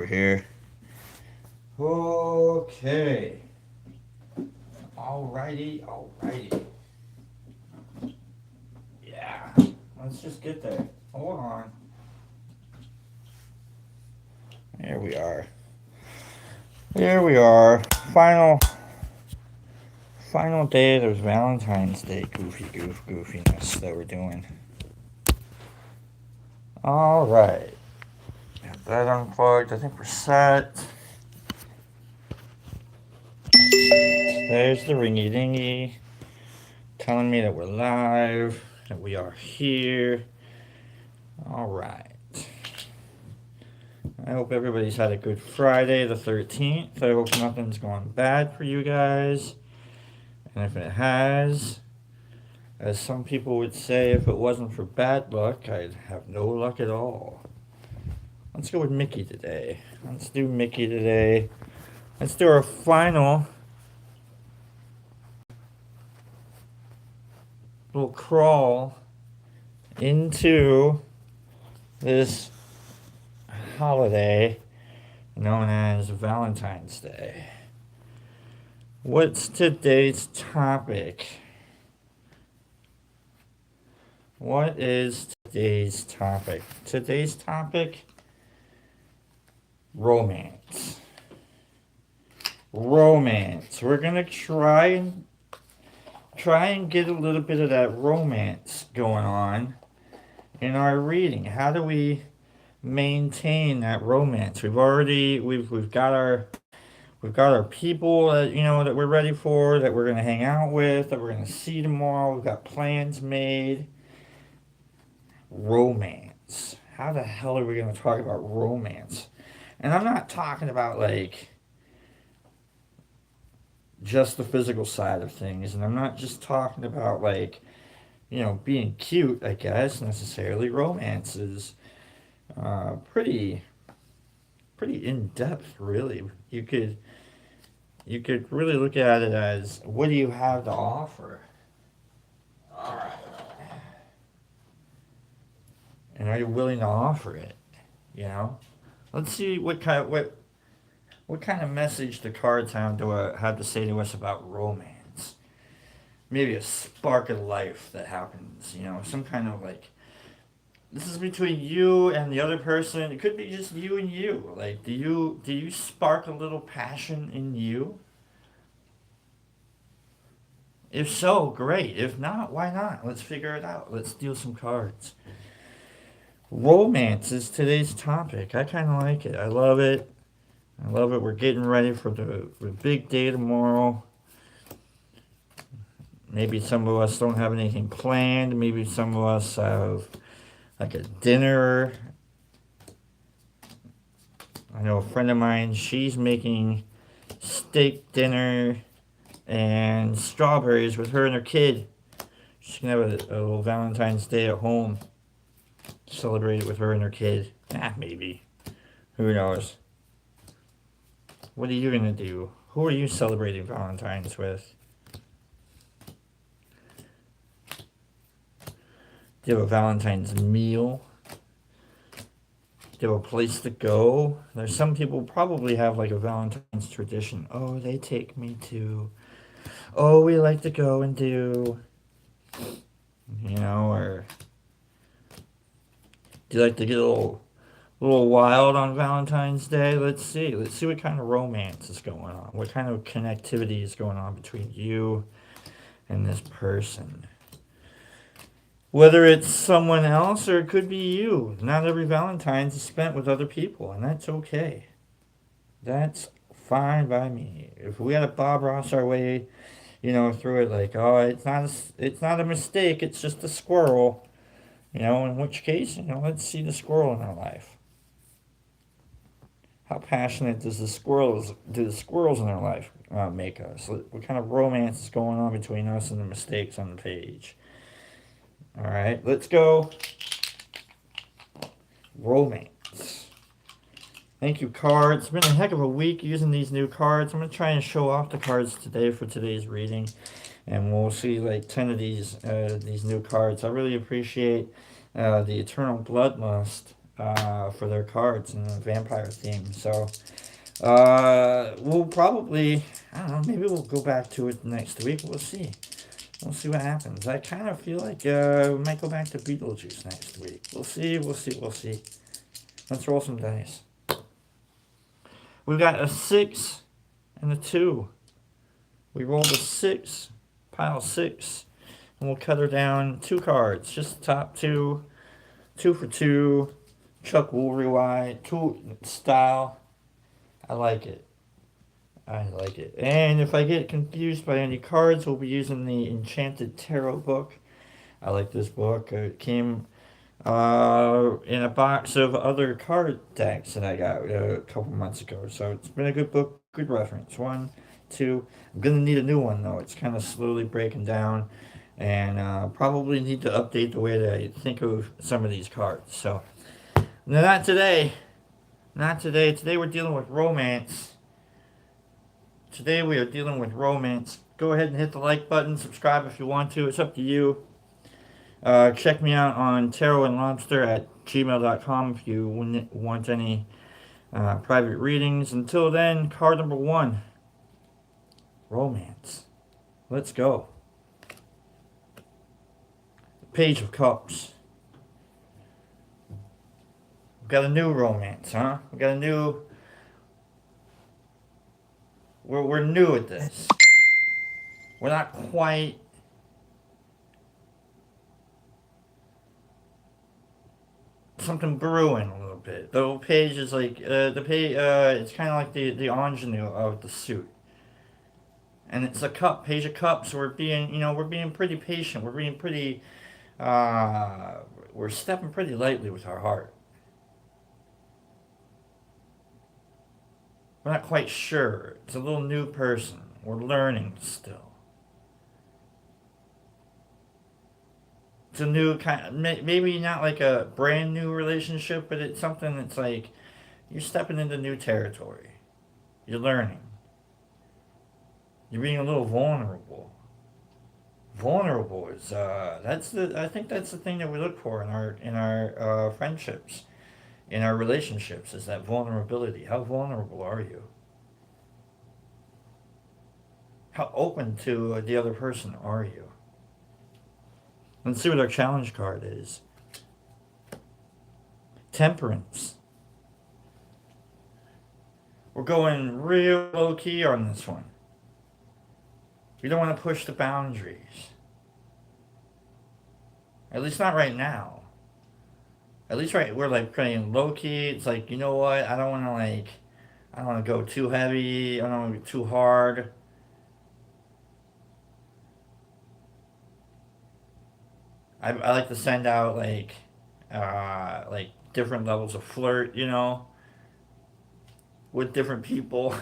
here. Okay. Alrighty. Yeah. Let's just get there. Hold on. Here we are. Here we are. Final day of Valentine's Day goofiness that we're doing. Alright. Got that unplugged. I think we're set. There's the ringy dingy telling me that we're live, that we are here. Alright. I hope everybody's had a good Friday the 13th. I hope nothing's gone bad for you guys. And if it has, as some people would say, if it wasn't for bad luck, I'd have no luck at all. Let's go with Mickey today. Let's do Mickey today. Let's do our final little crawl into this holiday known as Valentine's Day. What's today's topic? What is today's topic? Today's topic, romance. Romance. We're gonna try and get a little bit of that romance going on in our reading. How do we maintain that romance? We've got our people that that we're ready for, that we're gonna hang out with, that we're gonna see tomorrow. We've got plans made. Romance. How the hell are we gonna talk about romance? And I'm not talking about like just the physical side of things, and I'm not just talking about like being cute, I guess, necessarily. Romance is pretty in depth, really. You could really look at it as, what do you have to offer? All right. And are you willing to offer it? Let's see what kind of message the cards have to say to us about romance. Maybe a spark of life that happens. Some kind of like, this is between you and the other person. It could be just you and you. Like, do you spark a little passion in you? If so, great. If not, why not? Let's figure it out. Let's deal some cards. Romance is today's topic. I kind of like it. I love it. We're getting ready for the big day tomorrow. Maybe some of us don't have anything planned. Maybe some of us have like a dinner. I know a friend of mine, she's making steak dinner and strawberries with her and her kid. She's going to have a little Valentine's Day at home. Celebrate it with her and her kid. Maybe. Who knows? What are you going to do? Who are you celebrating Valentine's with? Do you have a Valentine's meal? Do you have a place to go? There's some people probably have like a Valentine's tradition. Oh, they take me to... Oh, we like to go and do... or... Do you like to get a little wild on Valentine's Day? Let's see what kind of romance is going on. What kind of connectivity is going on between you and this person. Whether it's someone else or it could be you. Not every Valentine's is spent with other people, and that's okay. That's fine by me. If we had to Bob Ross our way, through it, like, oh, it's not a mistake, it's just a squirrel. In which case, let's see the squirrel in our life. How passionate do the squirrels in our life make us? What kind of romance is going on between us and the mistakes on the page? All right, let's go. Romance. Thank you, cards. It's been a heck of a week using these new cards. I'm going to try and show off the cards today for today's reading. And we'll see like 10 of these new cards. I really appreciate the Eternal Bloodlust for their cards and the vampire theme. So we'll probably, I don't know, maybe we'll go back to it next week. We'll see. We'll see what happens. I kind of feel like we might go back to Beetlejuice next week. We'll see. We'll see. We'll see. Let's roll some dice. We've got a 6 and a 2. We rolled a 6, pile 6, and we'll cut her down 2 cards. Just the top 2. 2 for 2. Chuck Woolery White. 2 style. I like it. I like it. And if I get confused by any cards, we'll be using the Enchanted Tarot book. I like this book. It came in a box of other card decks that I got a couple months ago. So it's been a good book, good reference. 1, 2. I'm going to need a new one, though. It's kind of slowly breaking down. And probably need to update the way that I think of some of these cards. So, no, not today. Not today. Today we're dealing with romance. Today we are dealing with romance. Go ahead and hit the like button. Subscribe if you want to. It's up to you. Check me out on tarot and lobster at gmail.com if you want any private readings. Until then, card number 1, romance. Let's go. Page of Cups. We've got a new romance, huh? We got a new... We're new at this. We're not quite... something brewing a little bit. The page is like... the page, it's kind of like the ingenue of the suit. And it's a cup, page of cups. We're being, we're being pretty patient. We're being pretty... we're stepping pretty lightly with our heart. We're not quite sure. It's a little new person. We're learning still. It's a new kind of, maybe not like a brand new relationship, but it's something that's like you're stepping into new territory. You're learning. You're being a little vulnerable. Vulnerable is I think that's the thing that we look for in our friendships, in our relationships, is that vulnerability. How vulnerable are you? How open to the other person are you? Let's see what our challenge card is. Temperance. We're going real low key on this one. We don't want to push the boundaries. At least not right now. At least we're like playing low key. It's like, you know what? I don't want to go too heavy. I don't want to go too hard. I like to send out like different levels of flirt, with different people.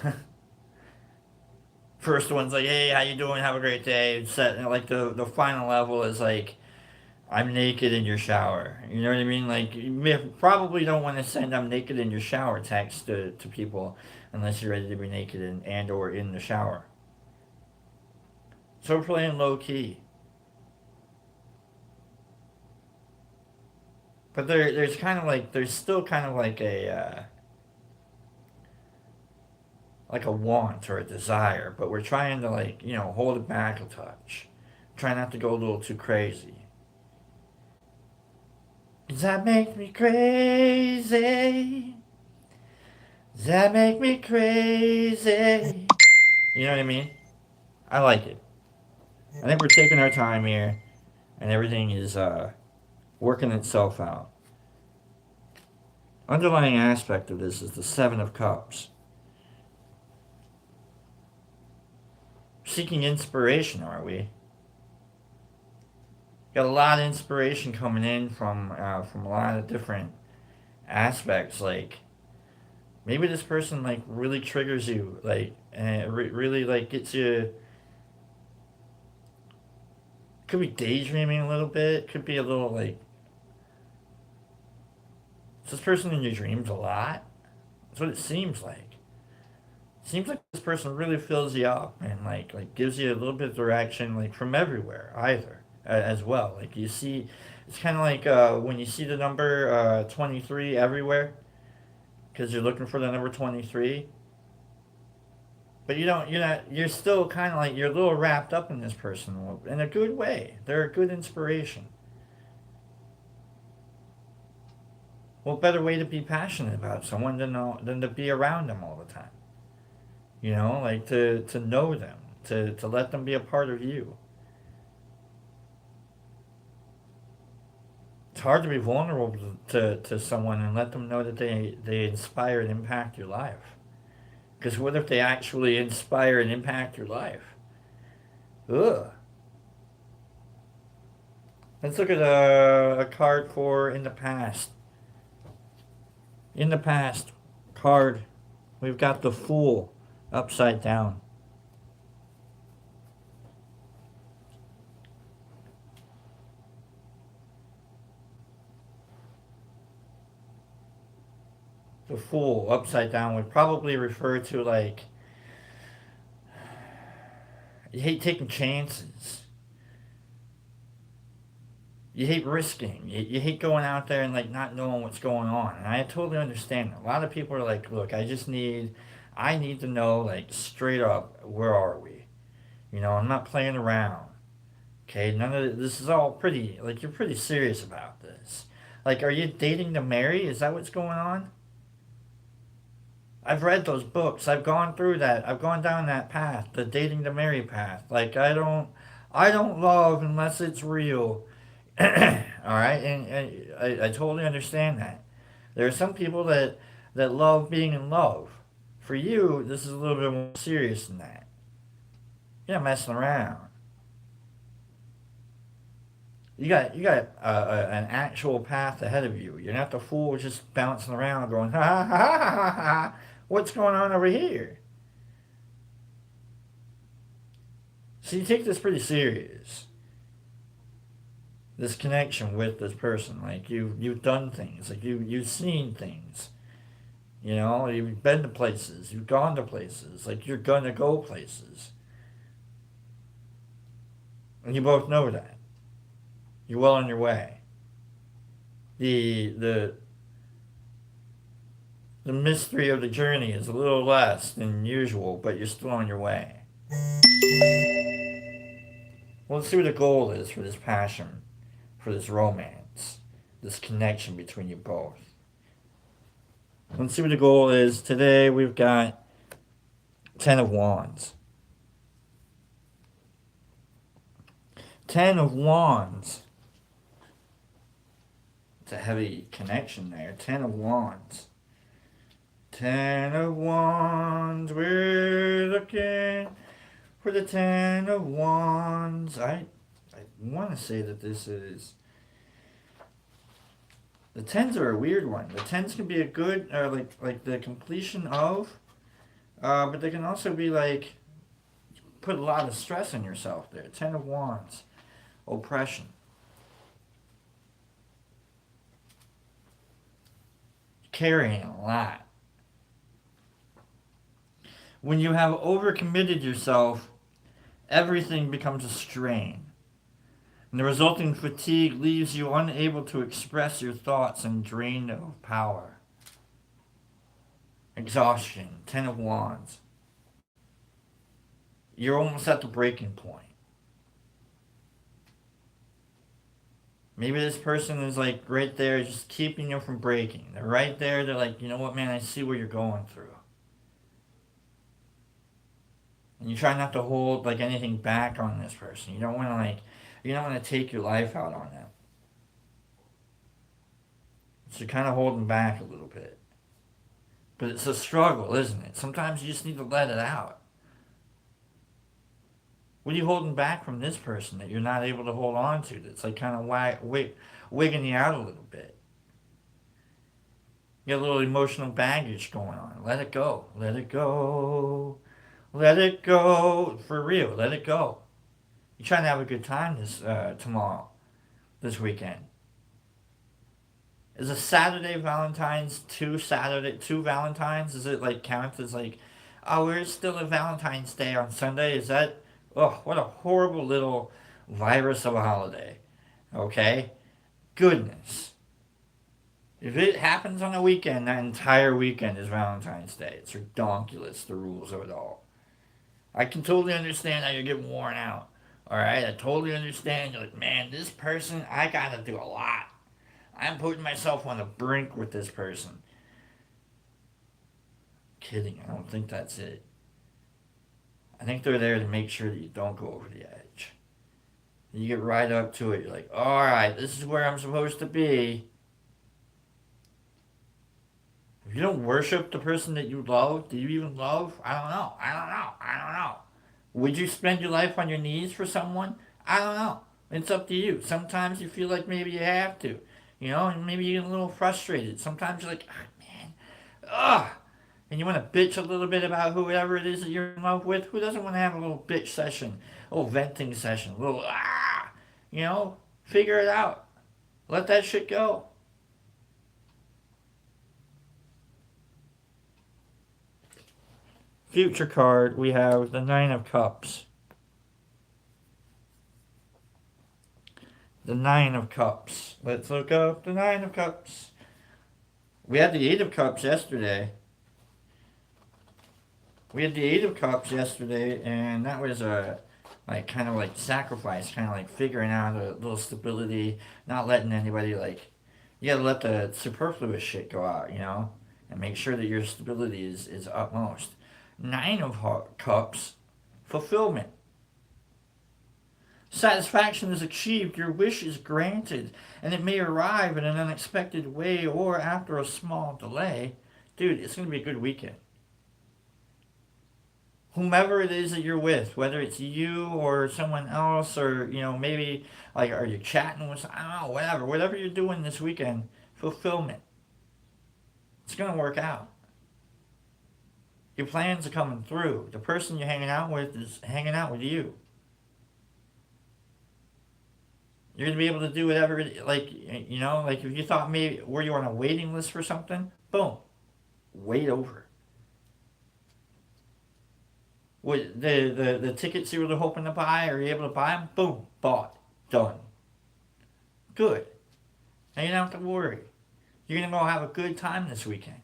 First one's like, hey, how you doing? Have a great day. Set, and like the final level is like, I'm naked in your shower. You know what I mean? Like, you probably don't want to send I'm naked in your shower text to people unless you're ready to be naked and or in the shower. So we're playing low key. But there's still kind of like a want or a desire, but we're trying to hold it back a touch. Try not to go a little too crazy. Does that make me crazy? Does that make me crazy? You know what I mean? I like it. I think we're taking our time here, and everything is working itself out. Underlying aspect of this is the 7 of Cups. Seeking inspiration, are we? Got a lot of inspiration coming in from a lot of different aspects. Like maybe this person like really triggers you, really like gets you. Could be daydreaming a little bit. Could be a little like. Is this person in your dreams a lot? That's what it seems like. Seems like this person really fills you up and like gives you a little bit of direction like from everywhere either as well. Like you see It's kind of like when you see the number 23 everywhere because you're looking for the number 23, but you don't. You're not. You're still kind of like you're a little wrapped up in this person in a good way. They're a good inspiration. What better way to be passionate about someone than to be around them all the time? You know, like to know them, to let them be a part of you. It's hard to be vulnerable to someone and let them know that they inspire and impact your life. Because what if they actually inspire and impact your life? Ugh. Let's look at a card for in the past. In the past, card, we've got the Fool upside down. The Fool upside down would probably refer to like you hate taking chances. You hate risking. You hate going out there and like not knowing what's going on. And I totally understand. A lot of people are like, look, I need to know like straight up, where are we? You know, I'm not playing around. Okay, none of this is all pretty. Like you're pretty serious about this. Like, are you dating to marry? Is that what's going on? I've read those books. I've gone through that. I've gone down that path, the dating to marry path. Like I don't love unless it's real. All right, and I totally understand that. There are some people that love being in love. For you, this is a little bit more serious than that. You're not messing around. You got an actual path ahead of you. You're not the fool just bouncing around going ha ha ha ha ha ha. What's going on over here? So you take this pretty serious. This connection with this person, like you've done things, like you've seen things. You know, you've been to places, you've gone to places, like you're gonna go places, and you both know that. You're well on your way. The the mystery of the journey is a little less than usual, but you're still on your way. Well, let's see what the goal is for this passion, for this romance, this connection between you both. Let's see what the goal is. Today we've got Ten of Wands. Ten of Wands. It's a heavy connection there. Ten of Wands. Ten of Wands. We're looking for the Ten of Wands. I want to say that this is. The tens are a weird one. The tens can be a good, or like the completion of, but they can also be like put a lot of stress on yourself there. Ten of Wands, oppression, carrying a lot. When you have overcommitted yourself, everything becomes a strain. And the resulting fatigue leaves you unable to express your thoughts and drained of power. Exhaustion, Ten of Wands. You're almost at the breaking point. Maybe this person is like right there just keeping you from breaking. They're right there. They're like, you know what, man, I see what you're going through. And you try not to hold like anything back on this person. You don't want to take your life out on them. So you're kind of holding back a little bit. But it's a struggle, isn't it? Sometimes you just need to let it out. What are you holding back from this person that you're not able to hold on to? That's like kind of wigging you out a little bit. You got a little emotional baggage going on. Let it go. Let it go. Let it go. For real, let it go. You're trying to have a good time tomorrow, this weekend. Is a Saturday Valentine's two Valentines? Is it like count as like, oh, we're still at Valentine's Day on Sunday? Is that, oh, what a horrible little virus of a holiday. Okay? goodness. If it happens on a weekend, that entire weekend is Valentine's Day. It's ridiculous, the rules of it all. I can totally understand how you're getting worn out. Alright? I totally understand. You're like, man, this person, I gotta do a lot. I'm putting myself on the brink with this person. Kidding, I don't think that's it. I think they're there to make sure that you don't go over the edge. You get right up to it. You're like, alright, this is where I'm supposed to be. If you don't worship the person that you love, do you even love? I don't know. I don't know. I don't know. Would you spend your life on your knees for someone? I don't know. It's up to you. Sometimes you feel like maybe you have to. You know, and maybe you get a little frustrated. Sometimes you're like, oh, man, ugh. And you want to bitch a little bit about whoever it is that you're in love with. Who doesn't want to have a little bitch session, a little venting session, a little, you know, figure it out. Let that shit go. Future card, we have the Nine of Cups. The Nine of Cups. Let's look up the Nine of Cups. We had the Eight of Cups yesterday. And that was a like kind of like sacrifice, kind of like figuring out a little stability, not letting anybody like. You gotta let the superfluous shit go out, you know, and make sure that your stability is utmost. Nine of Cups, fulfillment. Satisfaction is achieved, your wish is granted, and it may arrive in an unexpected way or after a small delay. Dude, it's going to be a good weekend. Whomever it is that you're with, whether it's you or someone else, or, you know, maybe, like, are you chatting with, I don't know, whatever you're doing this weekend, fulfillment. It's going to work out. Your plans are coming through. The person you're hanging out with is hanging out with you. You're going to be able to do whatever, like, you know, like if you thought maybe, were you on a waiting list for something? Boom. Wait over. What, the tickets you were hoping to buy, are you able to buy them? Boom. Bought. Done. Good. Now you don't have to worry. You're going to go have a good time this weekend.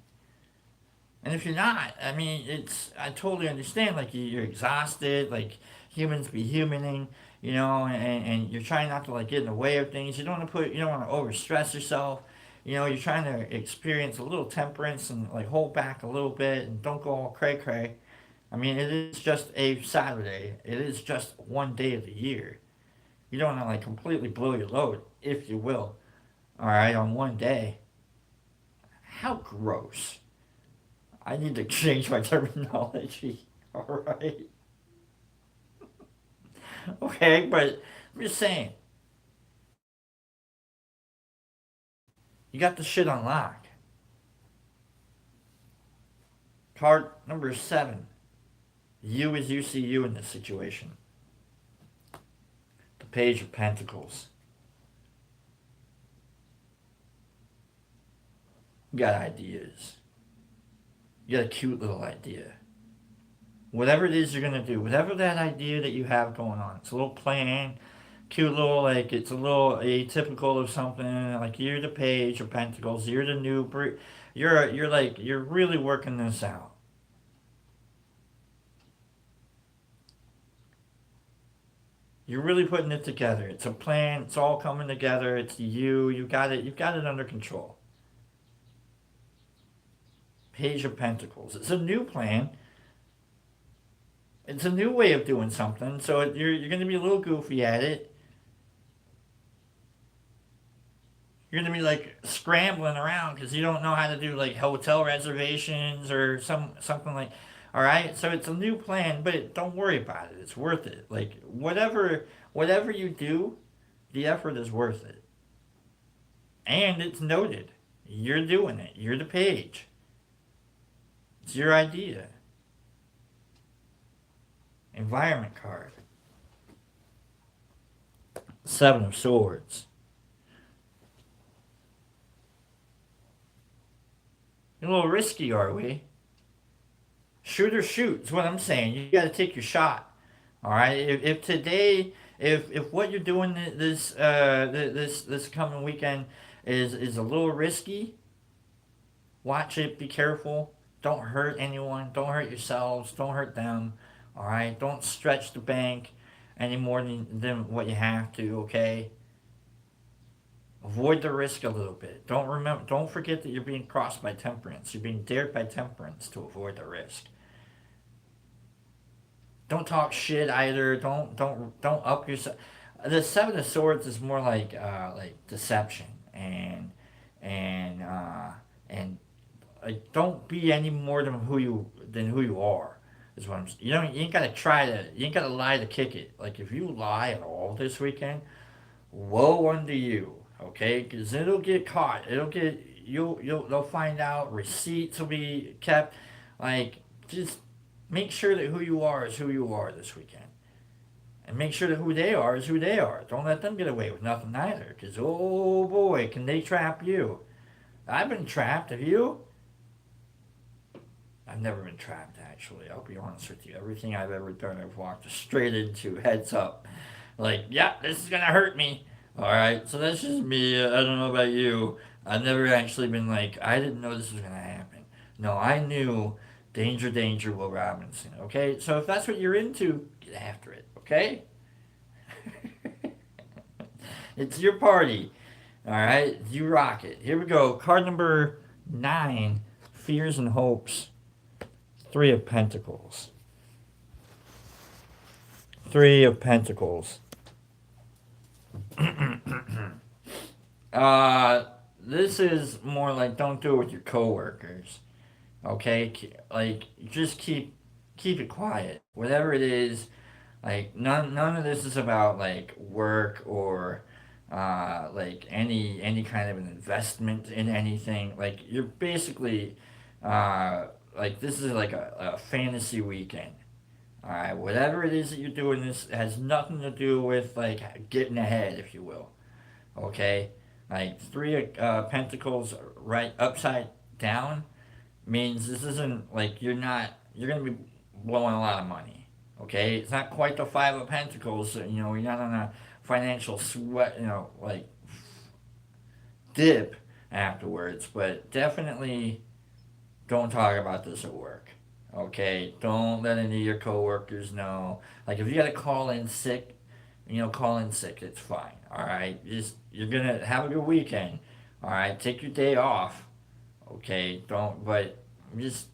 And if you're not, I mean, I totally understand, like, you're exhausted, like, humans be humaning, you know, and you're trying not to, like, get in the way of things. You don't want to overstress yourself. You know, you're trying to experience a little temperance and, like, hold back a little bit and don't go all cray-cray. I mean, it is just a Saturday. It is just one day of the year. You don't want to, like, completely blow your load, if you will, all right, on one day. How gross. I need to change my terminology. Alright? Okay, but I'm just saying. You got the shit on lock. Card number 7. You as you see you in this situation. The Page of Pentacles. You got ideas. You got a cute little idea. Whatever it is you're going to do, whatever that idea that you have going on, it's a little plan, cute little, like, it's a little atypical of something, like you're the Page of Pentacles, you're the new, you're really working this out. You're really putting it together. It's a plan, it's all coming together, it's you've got it under control. Page of Pentacles. It's a new plan. It's a new way of doing something. So you're going to be a little goofy at it. You're going to be like scrambling around because you don't know how to do like hotel reservations or something like. All right, so it's a new plan, but don't worry about it. It's worth it. Like whatever you do, the effort is worth it. And it's noted. You're doing it. You're the Page. It's your idea. Environment card. 7 of Swords. A little risky, are we? Shoot or shoot is what I'm saying. You got to take your shot. All right. If today If what you're doing this coming weekend is a little risky, watch it. Be careful. Don't hurt anyone. Don't hurt yourselves. Don't hurt them. All right. Don't stretch the bank any more than what you have to. Okay. Avoid the risk a little bit. Don't forget that you're being crossed by temperance. You're being dared by temperance to avoid the risk. Don't talk shit either. Don't up yourself. The Seven of Swords is more like deception and and like don't be any more than who you are. Is what I'm. You ain't gotta try to. You ain't gotta lie to kick it. Like if you lie at all this weekend, woe unto you. Okay, because it'll get caught. It'll get they'll find out. Receipts will be kept. Like just make sure that who you are is who you are this weekend, and make sure that who they are is who they are. Don't let them get away with nothing either. Because oh boy, can they trap you? I've been trapped. Have you? I've never been trapped, actually. I'll be honest with you. Everything I've ever done, I've walked straight into, heads up. Like, yeah, this is gonna hurt me. All right, so that's just me. I don't know about you. I've never actually been like, I didn't know this was gonna happen. No, I knew danger, danger, Will Robinson. Okay, so if that's what you're into, get after it. Okay, it's your party. All right, you rock it. Here we go. Card number 9, Fears and Hopes. Three of Pentacles. Three of Pentacles. uh, this is more like don't do it with your coworkers. Okay, like just keep it quiet. Whatever it is, like none of this is about like work or like any kind of an investment in anything. Like you're basically uh, like this is like a fantasy weekend. All right, whatever it is that you're doing, this has nothing to do with like getting ahead, if you will. Okay, like three pentacles right upside down means this isn't like you're gonna be blowing a lot of money. Okay, it's not quite the five of pentacles. You know, you're not on a financial sweat. You know, like dip afterwards, but definitely don't talk about this at work. Okay, don't let any of your coworkers know. Like if you gotta call in sick, call in sick. It's fine. All right, just you're gonna have a good weekend. All right, take your day off. Okay, don't. But just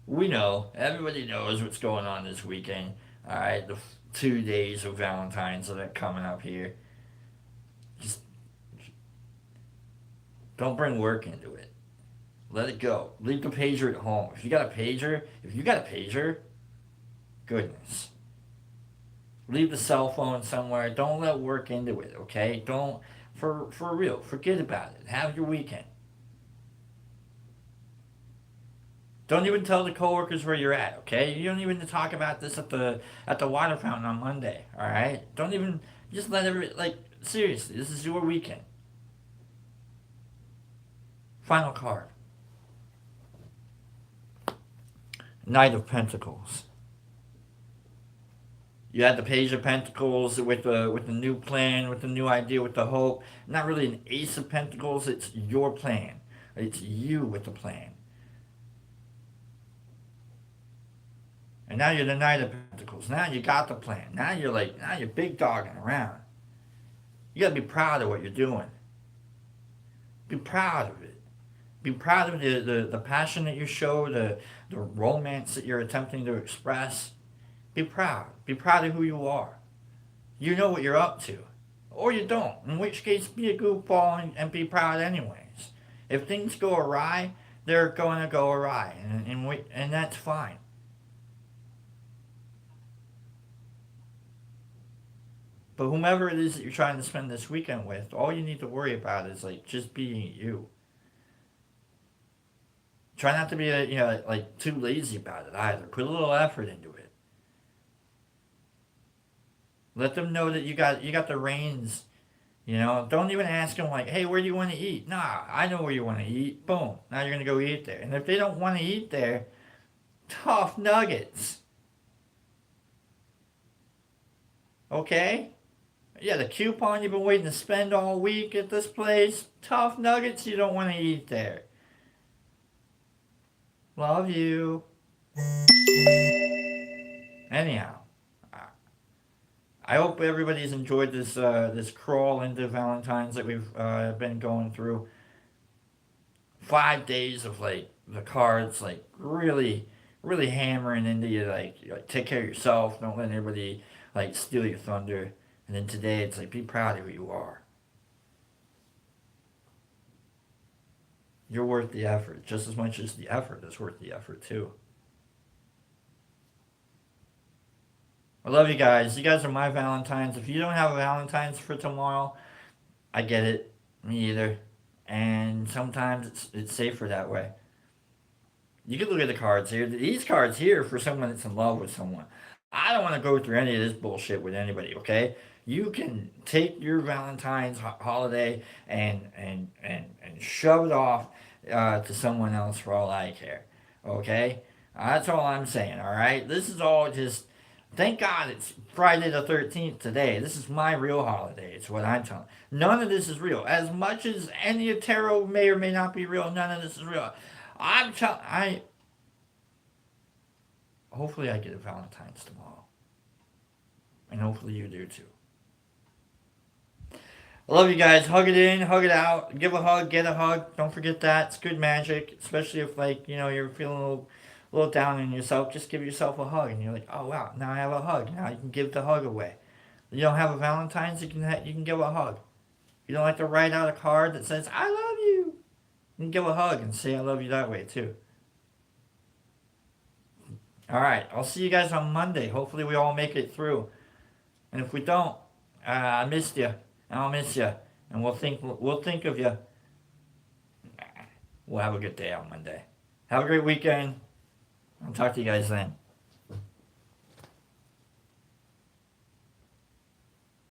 we know everybody knows what's going on this weekend. All right, the 2 days of Valentine's that are coming up here. Just don't bring work into it. Let it go. Leave the pager at home. If you got a pager, goodness. Leave the cell phone somewhere. Don't let work into it, okay? Don't for real. Forget about it. Have your weekend. Don't even tell the coworkers where you're at, okay? You don't even talk about this at the water fountain on Monday, all right? Don't even just let every like seriously. This is your weekend. Final card. Knight of Pentacles. You had the Page of Pentacles with the new plan, with the new idea, with the hope. Not really an Ace of Pentacles. It's your plan. It's you with the plan. And now you're the Knight of Pentacles. Now you got the plan. Now you're big dogging around. You gotta be proud of what you're doing. Be proud of it. Be proud of the passion that you show, the romance that you're attempting to express. Be proud. Be proud of who you are. You know what you're up to. Or you don't. In which case, be a goofball and be proud anyways. If things go awry, they're going to go awry. And that's fine. But whomever it is that you're trying to spend this weekend with, all you need to worry about is like just being you. Try not to be like too lazy about it either. Put a little effort into it. Let them know that you got the reins. Don't even ask them like, "Hey, where do you want to eat?" Nah, I know where you want to eat. Boom. Now you're gonna go eat there. And if they don't want to eat there, tough nuggets. Okay. Yeah, the coupon you've been waiting to spend all week at this place. Tough nuggets you don't want to eat there. Love you. Anyhow, I hope everybody's enjoyed this crawl into Valentine's that we've been going through. 5 days of like the cards, like really hammering into you, like take care of yourself, don't let anybody like steal your thunder. And then today it's like be proud of who you are. You're worth the effort just as much as the effort is worth the effort too. I love you guys. You guys are my Valentines. If you don't have a Valentine's for tomorrow, I get it. Me either. And sometimes it's safer that way. You can look at the cards here. These cards here for someone that's in love with someone. I don't want to go through any of this bullshit with anybody. Okay, you can take your Valentine's holiday and shove it off to someone else for all I care. Okay, that's all I'm saying. All right, this is all just. Thank God it's Friday the 13th today. This is my real holiday. It's what I'm telling. None of this is real. As much as any tarot may or may not be real, none of this is real. I hopefully I get a Valentine's tomorrow, and hopefully you do too. I love you guys. Hug it in, hug it out. Give a hug, get a hug. Don't forget that. It's good magic, especially if like you're feeling a little down on yourself. Just give yourself a hug, and you're like, oh wow, now I have a hug. Now you can give the hug away. You don't have a Valentine's, you can give a hug. You don't like to write out a card that says I love you. You can give a hug and say I love you that way too. All right, I'll see you guys on Monday. Hopefully we all make it through. And if we don't, I missed you. I'll miss you, and we'll think of you. We'll have a good day on Monday. Have a great weekend. I'll talk to you guys then.